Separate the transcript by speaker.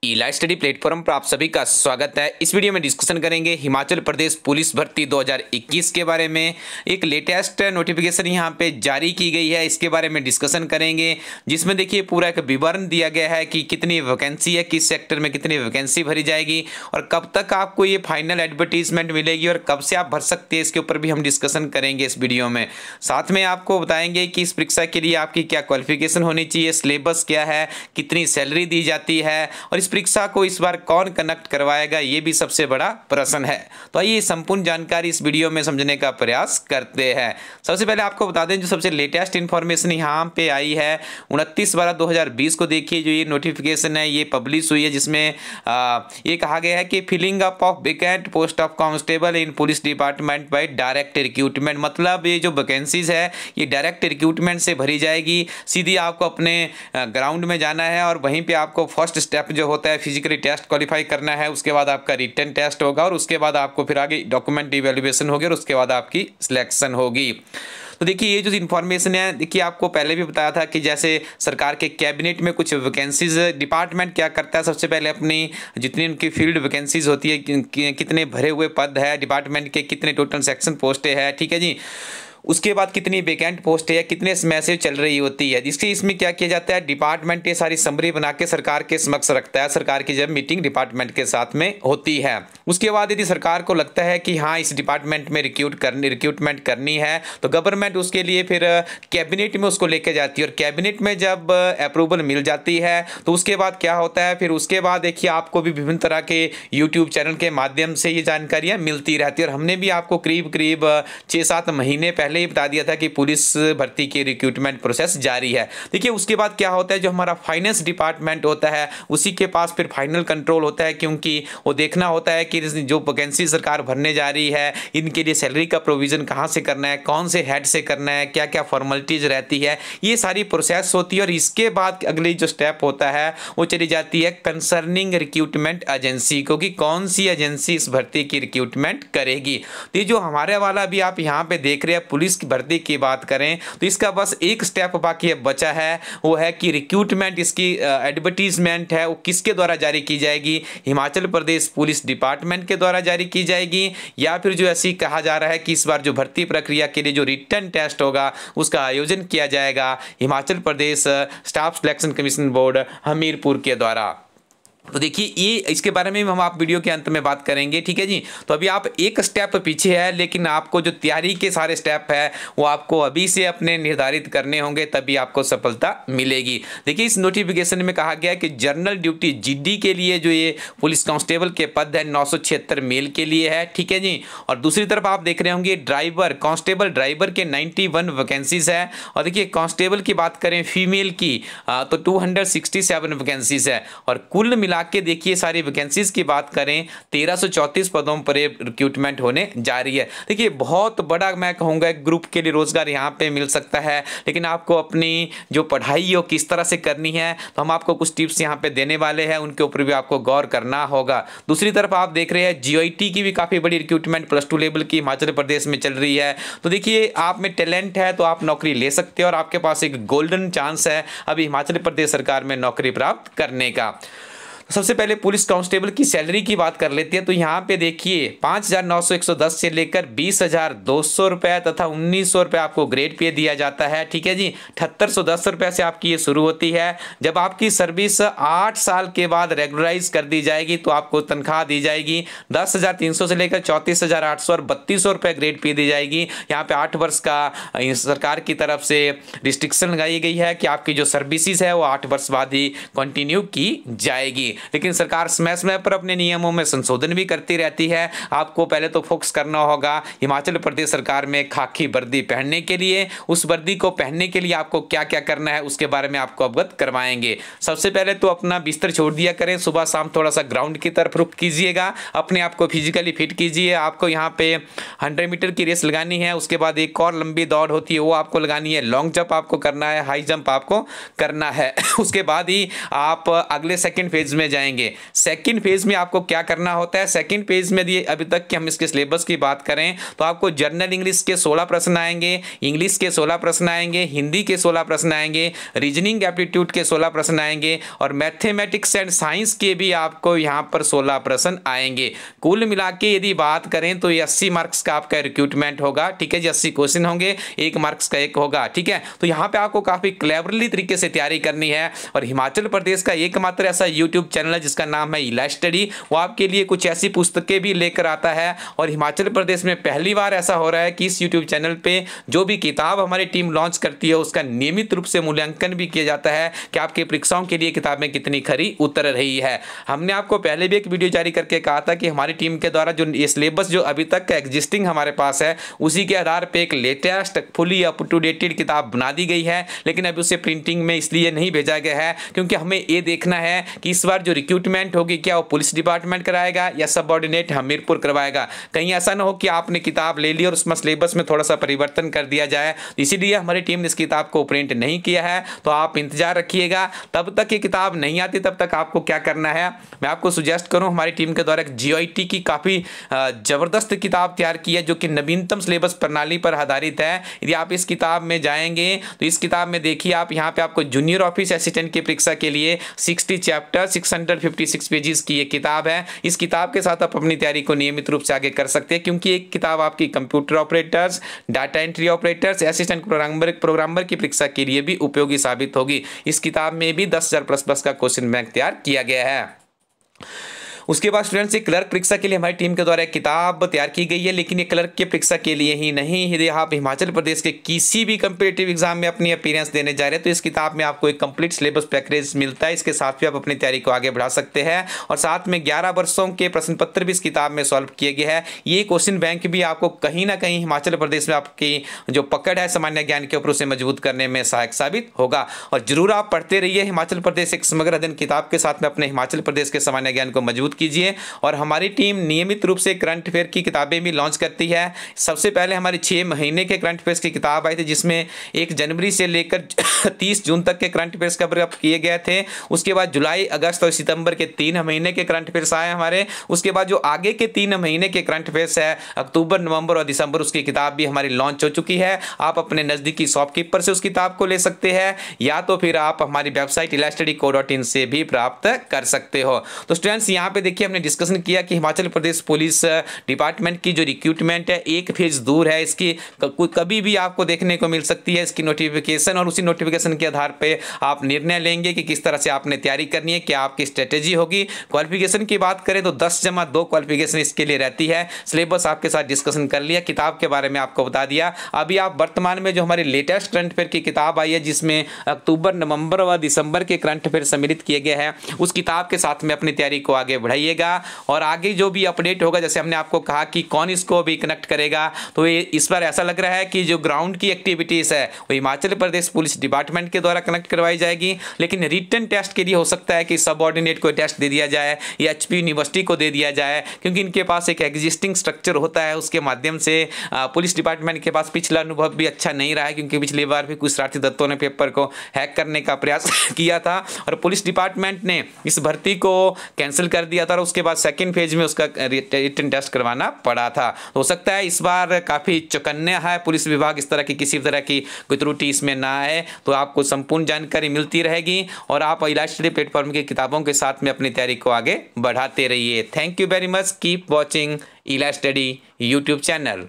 Speaker 1: ई live study platform पर आप सभी का स्वागत है। इस वीडियो में डिस्कशन करेंगे हिमाचल प्रदेश पुलिस भर्ती 2021 के बारे में। एक लेटेस्ट नोटिफिकेशन यहां पे जारी की गई है, इसके बारे में डिस्कशन करेंगे, जिसमें देखिए पूरा एक विवरण दिया गया है कि कितनी वैकेंसी है, किस सेक्टर में कितनी वैकेंसी भरी जाएगी और कब तक आपको ये फाइनल एडवर्टीजमेंट मिलेगी और कब से आप भर सकते हैं, इसके ऊपर भी हम डिस्कशन करेंगे इस वीडियो में। साथ में आपको बताएंगे कि इस परीक्षा के लिए आपकी क्या क्वालिफिकेशन होनी चाहिए, सिलेबस क्या है, कितनी सैलरी दी जाती है और इस परीक्षा को इस बार कौन कंडक्ट करवाएगा, ये भी सबसे बड़ा प्रश्न है। तो आइए संपूर्ण जानकारी इस वीडियो में समझने का प्रयास करते हैं। सबसे पहले आपको बता दें जो सबसे लेटेस्ट इंफॉर्मेशन यहाँ पे आई है 29/12/2020 को देखिए, जो ये नोटिफिकेशन है ये पब्लिश हुई है, जिसमें ये कहा गया है कि filling up of vacant post of constable in police department by direct recruitment. मतलब ये जो वैकेंसीज है ये डायरेक्ट रिक्रूटमेंट से भरी जाएगी। सीधी आपको अपने ग्राउंड में जाना है और वहीं पे आपको फर्स्ट स्टेप जो होता है फिजिकली टेस्ट क्वालिफाई करना है, उसके बाद आपका रिटन टेस्ट होगा और उसके बाद आपको फिर आगे डॉक्यूमेंट इवैल्यूएशन होगी और उसके बाद आपकी सिलेक्शन होगी। तो देखिए ये जो इन्फॉर्मेशन है, देखिए आपको पहले भी बताया था कि जैसे सरकार के कैबिनेट में कुछ वैकेंसीज डिपार्टमेंट क्या करता है, सबसे पहले अपनी जितनी उनकी फील्ड वैकेंसीज होती है, कितने भरे हुए पद है डिपार्टमेंट के, कितने टोटल सेक्शन पोस्टें हैं, ठीक है जी, उसके बाद कितनी वैकेंट पोस्ट है, कितने मैसेज चल रही होती है, जिसके इसमें क्या किया जाता है डिपार्टमेंट ये सारी समरी बना के सरकार के समक्ष रखता है। सरकार की जब मीटिंग डिपार्टमेंट के साथ में होती है, उसके बाद यदि सरकार को लगता है कि हाँ इस डिपार्टमेंट में रिक्रूटमेंट करनी है तो गवर्नमेंट उसके लिए फिर कैबिनेट में उसको लेके जाती है और कैबिनेट में जब अप्रूवल मिल जाती है तो उसके बाद क्या होता है, फिर उसके बाद देखिए आपको भी विभिन्न तरह के यूट्यूब चैनल के माध्यम से ये जानकारियाँ मिलती रहती है। और हमने भी आपको करीब 6-7 महीने पहले ही बता दिया था कि पुलिस भर्ती की रिक्रूटमेंट प्रोसेस जारी है। देखिए उसके बाद क्या होता है, जो हमारा फाइनेंस डिपार्टमेंट होता है उसी के पास फिर फाइनल कंट्रोल होता है, क्योंकि वो देखना होता है कि जो वैकेंसी सरकार भरने जा रही है इनके लिए सैलरी का प्रोविजन कहाँ से करना है, कौन से हेड से करना है, क्या क्या फॉर्मेलिटीज रहती है, ये सारी प्रोसेस होती है। और इसके बाद अगली जो स्टेप होता है वो चली जाती है कंसर्निंग रिक्रूटमेंट एजेंसी को, कि कौन सी एजेंसी इस भर्ती की रिक्रूटमेंट करेगी। तो ये जो हमारे वाला भी आप यहाँ पे देख रहे हैं पुलिस की भर्ती की बात करें तो इसका बस एक स्टेप बाकी बचा है, वो है कि रिक्रूटमेंट इसकी एडवर्टीजमेंट है वो किसके द्वारा जारी की जाएगी, हिमाचल प्रदेश पुलिस डिपार्टमेंट के द्वारा जारी की जाएगी या फिर जो ऐसी कहा जा रहा है कि इस बार जो भर्ती प्रक्रिया के लिए जो रिटन टेस्ट होगा उसका आयोजन किया जाएगा Himachal Pradesh Staff Selection Commission Board Hamirpur के द्वारा। तो देखिए ये इसके बारे में हम आप वीडियो के अंत में बात करेंगे, ठीक है जी। तो अभी आप एक स्टेप पीछे है, लेकिन आपको जो तैयारी के सारे स्टेप है वो आपको अभी से अपने निर्धारित करने होंगे, तभी आपको सफलता मिलेगी। देखिए इस नोटिफिकेशन में कहा गया है कि जनरल ड्यूटी जीडी के लिए जो ये पुलिस कांस्टेबल के पद है 976 मेल के लिए है, ठीक है जी। और दूसरी तरफ आप देख रहे होंगे ड्राइवर कांस्टेबल ड्राइवर के 91 वैकेंसीज है। और देखिए कांस्टेबल की बात करें फीमेल की तो 267 वैकेंसीज है। और कुल के देखिए सारी वैकेंसीज की बात करें 1334 पदों पर रिक्रूटमेंट होने जा रही है। देखिए बहुत बड़ा मैं कहूँगा ग्रुप के लिए रोजगार यहाँ पे मिल सकता है, लेकिन आपको अपनी जो पढ़ाई हो किस तरह से करनी है तो हम आपको कुछ टिप्स यहाँ पे देने वाले हैं, उनके ऊपर भी आपको गौर करना होगा। दूसरी तरफ आप देख रहे हैं जीओटी की भी काफ़ी बड़ी रिक्रूटमेंट +2 लेवल की हिमाचल प्रदेश में चल रही है। तो देखिए आप में टैलेंट है तो आप नौकरी ले सकते हैं और आपके पास एक गोल्डन चांस है अभी हिमाचल प्रदेश सरकार में नौकरी प्राप्त करने का। सबसे पहले पुलिस कांस्टेबल की सैलरी की बात कर लेते हैं। तो यहाँ पे देखिए 5,910 से लेकर 20,200 रुपये तथा 1,900 रुपये आपको ग्रेड पे दिया जाता है, ठीक है जी। 7,810 रुपये से आपकी ये शुरू होती है। जब आपकी सर्विस 8 साल के बाद रेगुलराइज कर दी जाएगी तो आपको तनख्वाह दी जाएगी 10,300 से लेकर 34,800 और 3,200 रुपये ग्रेड पे दी जाएगी। यहाँ पे 8 वर्ष का सरकार की तरफ से रिस्ट्रिक्शन लगाई गई है कि आपकी जो सर्विसेज है वो 8 वर्ष बाद ही कंटिन्यू की जाएगी, लेकिन सरकार समय समय पर अपने नियमों में संशोधन भी करती रहती है। आपको पहले तो फोकस करना होगा हिमाचल प्रदेश सरकार में खाकी वर्दी पहनने के लिए। उस वर्दी को पहनने के लिए आपको क्या क्या करना है उसके बारे में आपको अवगत करवाएंगे। सबसे पहले तो अपना बिस्तर छोड़ दिया करें, सुबह शाम थोड़ा सा ग्राउंड की तरफ रुख कीजिएगा, अपने आप को फिजिकली फिट कीजिए। आपको यहाँ पे 100 मीटर की रेस लगानी है, उसके बाद एक और लंबी दौड़ होती है वो आपको लगानी है, लॉन्ग जंप आपको करना है, हाई जंप आपको करना है। उसके बाद ही आप अगले सेकेंड फेज में में जाएंगे। सेकंड फेज में आपको क्या करना होता है, सेकंड फेज में यदि अभी तक कि हम इसके सिलेबस की बात करें तो आपको जनरल इंग्लिश के 16 प्रश्न आएंगे, इंग्लिश के 16 प्रश्न आएंगे, हिंदी के 16 प्रश्न आएंगे, रीजनिंग एप्टीट्यूड के 16 प्रश्न आएंगे और मैथमेटिक्स एंड साइंस के भी आपको यहाँ पर 16 प्रश्न आएंगे। कुल मिला के यदि बात करें तो 80 मार्क्स का आपका रिक्रूटमेंट होगा, ठीक है जी। 80 क्वेश्चन होंगे, 1 मार्क्स का 1 होगा, ठीक है। तो यहाँ पे आपको काफी क्लेवरली तरीके से तैयारी करनी है और हिमाचल प्रदेश का एकमात्र ऐसा यूट्यूब चैनल है जिसका नाम है इला स्टडी, वो आपके लिए कुछ ऐसी पुस्तकें भी लेकर आता है और हिमाचल प्रदेश में पहली बार ऐसा हो रहा है कि इस यूट्यूब चैनल पे जो भी किताब हमारी टीम लॉन्च करती है उसका नियमित रूप से मूल्यांकन भी किया जाता है कि आपके परीक्षाओं के लिए किताबें कितनी खरी उतर रही है। हमने आपको पहले भी एक वीडियो जारी करके कहा था कि हमारी टीम के द्वारा जो ये सिलेबस जो अभी तक एग्जिस्टिंग हमारे पास है उसी के आधार पर एक latest fully up to dated किताब बना दी गई है, लेकिन अभी उसे प्रिंटिंग में इसलिए नहीं भेजा गया है क्योंकि हमें ये देखना है कि इस बार जो रिक्रूटमेंट होगी क्या वो पुलिस डिपार्टमेंट कराएगा या सबऑर्डिनेट हमीरपुर करवाएगा। कहीं ऐसा ना हो कि आपने किताब ले ली और उसमें सिलेबस में थोड़ा सा परिवर्तन कर दिया जाए, इसीलिए हमारी टीम ने इस किताब को प्रिंट नहीं किया है। तो आप इंतजार रखिएगा, तब तक ये किताब नहीं आती तब तक आपको क्या करना है, मैं आपको सुजेस्ट करूं हमारी टीम के द्वारा एक GIT की काफ़ी ज़बरदस्त किताब तैयार की है जो कि नवीनतम सिलेबस प्रणाली पर आधारित है। यदि आप इस किताब में जाएंगे तो इस किताब में देखिए आप यहाँ पे आपको जूनियर ऑफिस असिस्टेंट की परीक्षा के लिए 60 चैप्टर 656 पेजेस की ये किताब है। इस किताब के साथ आप अपनी तैयारी को नियमित रूप से आगे कर सकते हैं क्योंकि एक किताब आपकी computer operators, data entry operators, assistant programmer की परीक्षा के लिए भी उपयोगी साबित होगी। इस किताब में भी 10,000 प्लस का क्वेश्चन बैंक तैयार किया गया है। उसके बाद स्टूडेंट्स एक क्लर्क परीक्षा के लिए हमारी टीम के द्वारा एक किताब तैयार की गई है, लेकिन ये क्लर्क की परीक्षा के लिए ही नहीं, यदि आप हिमाचल प्रदेश के किसी भी कंपीटिटिव एग्जाम में अपनी अपीयरेंस देने जा रहे हैं तो इस किताब में आपको एक कंप्लीट सिलेबस पैकेज मिलता है। इसके साथ भी आप अपनी तैयारी को आगे बढ़ा सकते हैं और साथ में 11 वर्षों के प्रश्न पत्र भी इस किताब में सॉल्व किए गए हैं। ये क्वेश्चन बैंक भी आपको कहीं ना कहीं हिमाचल प्रदेश में आपकी जो पकड़ है सामान्य ज्ञान के ऊपर उसे मजबूत करने में सहायक साबित होगा। और जरूर आप पढ़ते रहिए हिमाचल प्रदेश एक समग्र अध्ययन किताब के साथ में अपने हिमाचल प्रदेश के सामान्य ज्ञान को मजबूत कीजिए। और हमारी टीम नियमित रूप से करंट अफेयर की किताबें भी लॉन्च करती है। सबसे पहले हमारी 6 महीने के करंट अफेयर्स की किताब आई थी जिसमें 1 जनवरी से लेकर 30 जून तक के करंट अफेयर्स कवर अप किए गए थे। उसके बाद जुलाई, अगस्त और सितंबर के 3 महीने के करंट अफेयर्स आए हमारे। उसके बाद जो आगे के 3 महीने के करंट अफेयर्स है अक्टूबर, नवंबर और दिसंबर, उसकी किताब भी हमारी लॉन्च हो चुकी है। आप अपने नज़दीकी शॉपकीपर से उस किताब को ले सकते हैं या तो फिर आप हमारी वेबसाइट ilastudyco.in से भी प्राप्त कर सकते हो। तो स्टूडेंट्स यहाँ पे देखिए हमने डिस्कशन किया कि हिमाचल प्रदेश पुलिस डिपार्टमेंट की जो रिक्रूटमेंट है एक फेज दूर है, इसकी कभी भी आपको देखने को मिल सकती है इसकी नोटिफिकेशन, और उसी नोटिफिकेशन के आधार पे आप निर्णय लेंगे कि किस तरह से आपने तैयारी करनी है, क्या आपकी स्ट्रेटेजी होगी। क्वालिफिकेशन की बात करें तो 10+2 क्वालिफिकेशन इसके लिए रहती है। सिलेबस आपके साथ डिस्कशन कर लिया, किताब के बारे में आपको बता दिया। अभी आप वर्तमान में जो हमारी लेटेस्ट करंट अफेयर की किताब आई है जिसमें अक्टूबर, नवंबर व दिसंबर के करंट अफेयर सम्मिलित किए गए हैं, उस किताब के साथ में अपनी तैयारी को आगे बढ़ाइएगा। और आगे जो भी अपडेट होगा, जैसे हमने आपको कहा कि कौन इसको भी कनेक्ट करेगा, तो ये इस बार ऐसा लग रहा है कि जो ग्राउंड की एक्टिविटीज़ है वो हिमाचल प्रदेश पुलिस डिपार्टमेंट के द्वारा कनेक्ट करवाई जाएगी, लेकिन रिटन टेस्ट के लिए हो सकता है कि सबऑर्डिनेट को टेस्ट दे दिया जाए या HP यूनिवर्सिटी को दे दिया जाए, क्योंकि इनके पास एक एग्जिस्टिंग स्ट्रक्चर होता है। उसके माध्यम से पुलिस डिपार्टमेंट के पास पिछला अनुभव भी अच्छा नहीं रहा है, क्योंकि पिछली बार भी कुछ शरारती तत्वों ने पेपर को हैक करने का प्रयास किया था और पुलिस डिपार्टमेंट ने इस भर्ती को कैंसिल कर दिया था और उसके बाद सेकेंड फेज में उसका रिटन टेस्ट करवाना पड़ा था। हो सकता है इस बार काफ़ी चौकन्ना है पुलिस विभाग, इस तरह की किसी तरह की कोई त्रुटि इसमें ना आए। तो आपको संपूर्ण जानकारी मिलती रहेगी और आप इला स्टडी प्लेटफॉर्म की किताबों के साथ में अपनी तैयारी को आगे बढ़ाते रहिए। Thank you very much, keep watching इला स्टडी यूट्यूब चैनल।